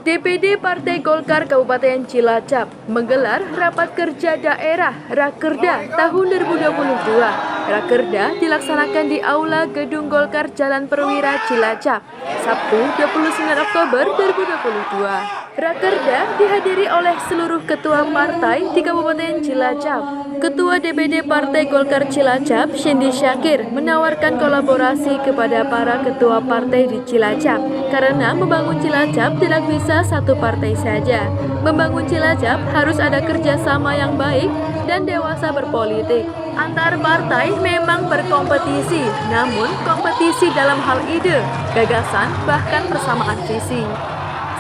DPD Partai Golkar Kabupaten Cilacap menggelar rapat kerja daerah Rakerda tahun 2022. Rakerda dilaksanakan di Aula Gedung Golkar Jalan Perwira Cilacap, Sabtu 29 Oktober 2022. Rakerda dihadiri oleh seluruh ketua partai di Kabupaten Cilacap. Ketua DPD Partai Golkar Cilacap, Cindy Syakir, menawarkan kolaborasi kepada para ketua partai di Cilacap karena membangun Cilacap tidak bisa satu partai saja. Membangun Cilacap harus ada kerjasama yang baik dan dewasa berpolitik. Antar partai memang berkompetisi, namun kompetisi dalam hal ide, gagasan, bahkan persamaan visi.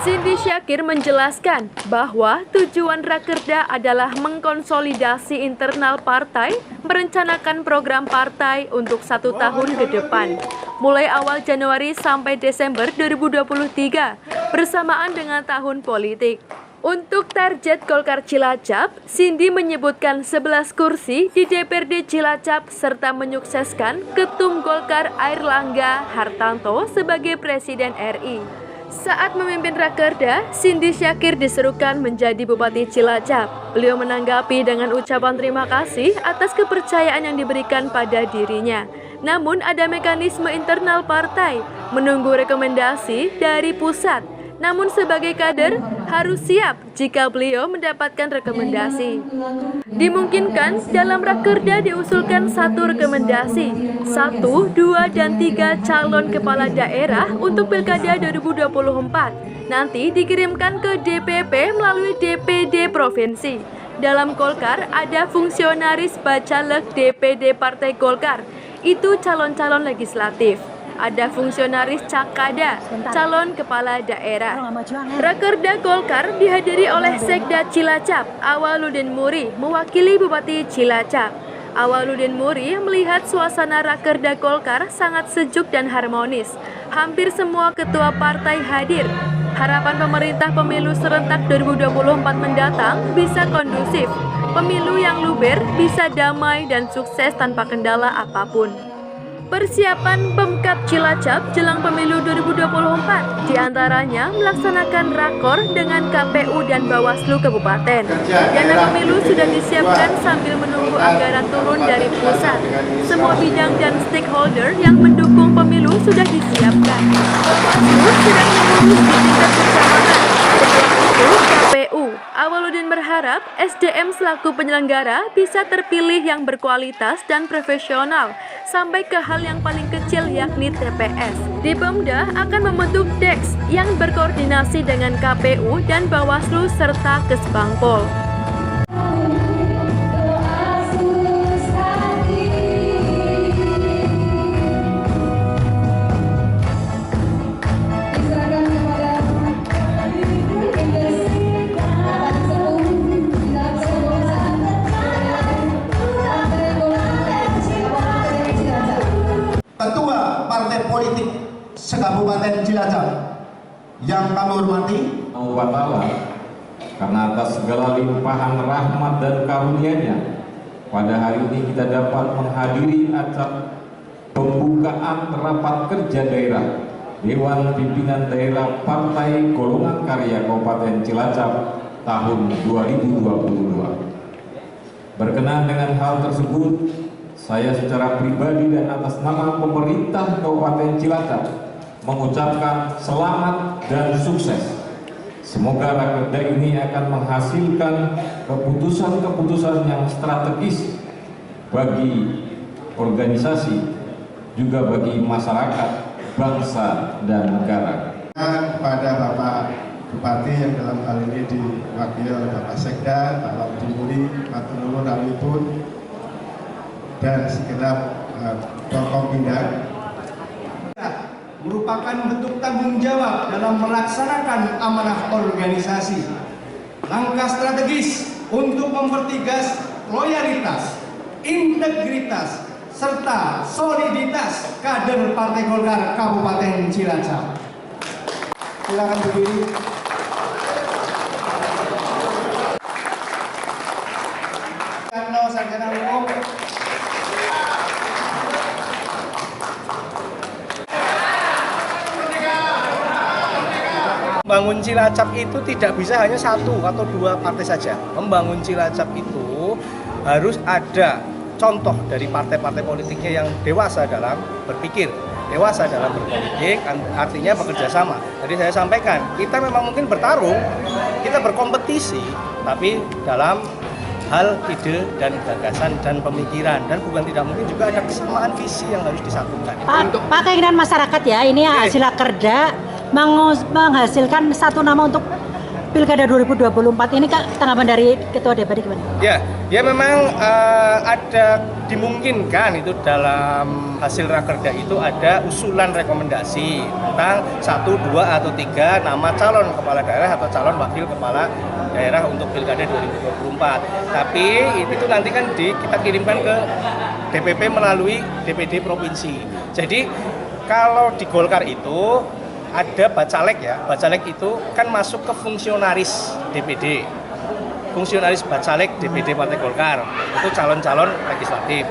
Cindy Syakir menjelaskan bahwa tujuan Rakerda adalah mengkonsolidasi internal partai, merencanakan program partai untuk 1 tahun ke depan, mulai awal Januari sampai Desember 2023, bersamaan dengan tahun politik. Untuk target Golkar Cilacap, Cindy menyebutkan 11 kursi di DPRD Cilacap serta menyukseskan Ketum Golkar Airlangga Hartanto sebagai Presiden RI. Saat memimpin Rakerda, Cindy Syakir diserukan menjadi Bupati Cilacap. Beliau menanggapi dengan ucapan terima kasih atas kepercayaan yang diberikan pada dirinya. Namun ada mekanisme internal partai, menunggu rekomendasi dari pusat. Namun sebagai kader harus siap jika beliau mendapatkan rekomendasi. Dimungkinkan dalam Rakerda diusulkan 1 rekomendasi, 1, 2, dan 3 calon kepala daerah untuk Pilkada 2024. Nanti dikirimkan ke DPP melalui DPD Provinsi. Dalam Golkar ada fungsionaris Bacalek DPD Partai Golkar, itu calon-calon legislatif. Ada fungsionaris Cakada, calon kepala daerah. Rakerda Golkar dihadiri oleh Sekda Cilacap, Awaludin Muri, mewakili Bupati Cilacap. Awaludin Muri melihat suasana Rakerda Golkar sangat sejuk dan harmonis. Hampir semua ketua partai hadir. Harapan pemerintah pemilu serentak 2024 mendatang bisa kondusif. Pemilu yang luber bisa damai dan sukses tanpa kendala apapun. Persiapan Pemkab Cilacap jelang pemilu 2024 diantaranya melaksanakan rakor dengan KPU dan Bawaslu Kabupaten. Dana pemilu sudah disiapkan sambil menunggu anggaran turun dari pusat. Semua bidang dan stakeholder yang mendukung pemilu sudah disiapkan. Bawaslu sedang mengurus di tingkat kecamatan. Setelah itu KPU. Awaludin berharap SDM selaku penyelenggara bisa terpilih yang berkualitas dan profesional sampai ke hal yang paling kecil yakni TPS. Di Pemda akan membentuk DEX yang berkoordinasi dengan KPU dan Bawaslu serta Kesbangpol. Ketua Partai Politik se-Kabupaten Cilacap yang kami hormati, Allah, karena atas segala limpahan rahmat dan karunia-Nya, pada hari ini kita dapat menghadiri acara pembukaan rapat kerja daerah Dewan Pimpinan Daerah Partai Golongan Karya Kabupaten Cilacap tahun 2022. Berkenaan dengan hal tersebut, saya secara pribadi dan atas nama pemerintah Kabupaten Cilacap mengucapkan selamat dan sukses. Semoga Rakerda ini akan menghasilkan keputusan-keputusan yang strategis bagi organisasi, juga bagi masyarakat, bangsa, dan negara. Kepada Bapak Bupati yang dalam hal ini diwakili oleh Bapak Sekda, Pak Wabdi Matur Nuwun Rawuhipun, dan segenap tokoh pimpinan, merupakan bentuk tanggung jawab dalam melaksanakan amanah organisasi. Langkah strategis untuk mempertegas loyalitas, integritas, serta soliditas kader Partai Golkar Kabupaten Cilacap. Silakan berdiri. Sarjana Hukum. membangun Cilacap itu tidak bisa hanya satu atau dua partai saja. Membangun Cilacap itu harus ada contoh dari partai-partai politiknya yang dewasa dalam berpikir, dewasa dalam berpolitik, artinya bekerja sama. Jadi saya sampaikan, kita memang mungkin bertarung, kita berkompetisi, tapi dalam hal ide dan gagasan dan pemikiran, dan bukan tidak mungkin juga ada kesamaan visi yang harus disatukan. Pak, keinginan masyarakat ya, ini hasil Rakerda menghasilkan satu nama untuk Pilkada 2024 ini, Kak, tanggapan dari Ketua DPD gimana? Ya memang ada dimungkinkan itu dalam hasil Rakerda itu ada usulan rekomendasi tentang 1, 2, atau 3 nama calon kepala daerah atau calon wakil kepala daerah untuk Pilkada 2024. Tapi itu nanti kan kita kirimkan ke DPP melalui DPD provinsi. Jadi kalau di Golkar itu ada bacalek ya, bacalek itu kan masuk ke fungsionaris DPD, fungsionaris bacalek DPD Partai Golkar, itu calon-calon legislatif.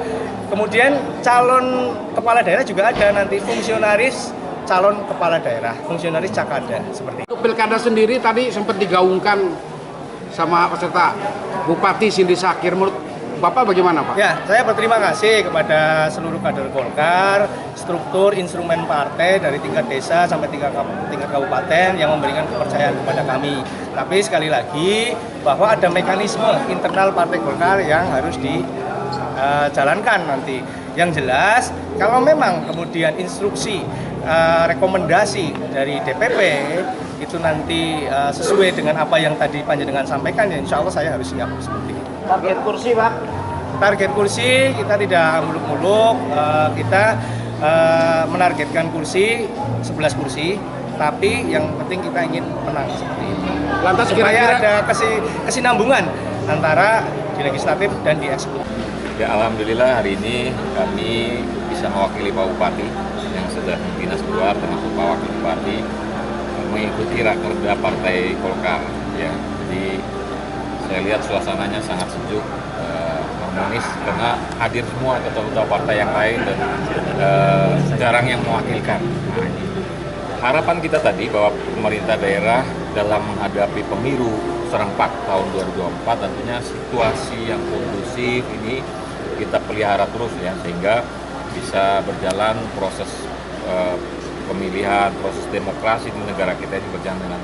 Kemudian calon kepala daerah juga ada nanti, fungsionaris calon kepala daerah, fungsionaris Cakada, seperti itu. Untuk pilkada sendiri tadi sempat digaungkan sama peserta Bupati Cindy Sakir, menurut Bapak bagaimana, Pak? Ya, saya berterima kasih kepada seluruh kader Golkar, struktur instrumen partai dari tingkat desa sampai tingkat kabupaten yang memberikan kepercayaan kepada kami. Tapi sekali lagi bahwa ada mekanisme internal Partai Golkar yang harus dijalankan nanti. Yang jelas, kalau memang kemudian instruksi rekomendasi dari DPP itu nanti sesuai dengan apa yang tadi Panjenengan sampaikan, ya insya Allah saya harus siap seperti itu. Target kursi, Pak? Target kursi kita tidak muluk-muluk, kita menargetkan kursi 11 kursi, tapi yang penting kita ingin menang seperti itu. Lantas supaya kira-kira ada kesinambungan antara di legislatif dan di eksekutif. Ya, alhamdulillah hari ini kami bisa mewakili Pak Bupati yang sudah dinas keluar, termasuk Pak Wakil Bupati, mengikuti Rakerda Partai Golkar. Ya, jadi saya lihat suasananya sangat sejuk, harmonis, karena hadir semua ketua-ketua partai yang lain dan jarang yang mewakilkan. Nah, ini harapan kita tadi bahwa pemerintah daerah dalam menghadapi pemilu serentak tahun 2024 tentunya situasi yang kondusif ini kita pelihara terus ya, sehingga bisa berjalan proses pemilihan, proses demokrasi di negara kita ini berjalan dengan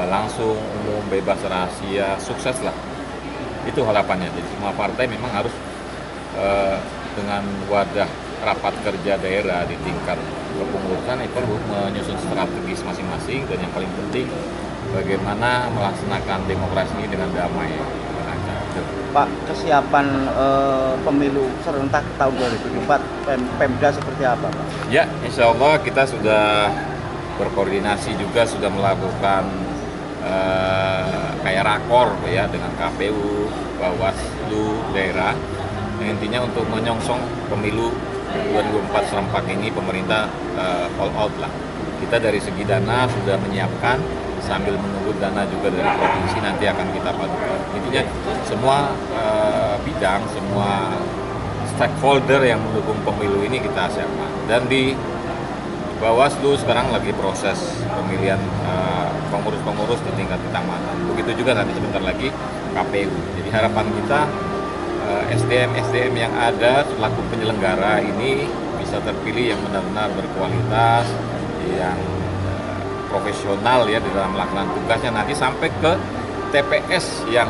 langsung, umum, bebas, rahasia, sukses lah. Itu harapannya. Jadi semua partai memang harus dengan wadah rapat kerja daerah di tingkat kepengurusan itu menyusun strategis masing-masing, dan yang paling penting bagaimana melaksanakan demokrasi ini dengan damai. Pak, kesiapan pemilu serentak tahun 2024 Pemda seperti apa, Pak? Ya, insya Allah kita sudah berkoordinasi juga, sudah melakukan kayak rakor ya dengan KPU, Bawaslu daerah. Intinya untuk menyongsong pemilu 2024 serempak ini pemerintah all out lah. Kita dari segi dana sudah menyiapkan, sambil menunggu dana juga dari provinsi nanti akan kita padukan. Intinya semua bidang, semua stakeholder yang mendukung pemilu ini kita siapkan. Dan di Bawaslu sekarang lagi proses pemilihan pengurus-pengurus di tingkat kecamatan. Begitu juga nanti sebentar lagi KPU. Jadi harapan kita SDM yang ada selaku penyelenggara ini bisa terpilih yang benar-benar berkualitas, yang profesional ya di dalam melaksanakan tugasnya, nanti sampai ke TPS yang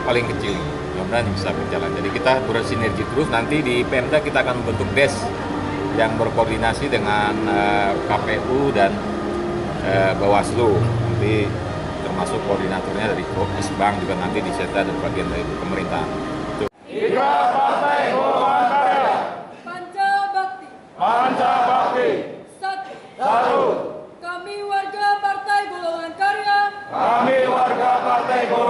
paling kecil. Mudah-mudahan bisa berjalan. Jadi kita bersinergi terus. Nanti di Pemda kita akan membentuk DES yang berkoordinasi dengan KPU dan Bawaslu. Nanti termasuk koordinatornya dari Isbang juga nanti diseta dan bagian dari pemerintah. Tiga partai golongan karya. Panca Bakti. Satu. Kami warga Partai Golongan Karya. Kami warga Partai Golongan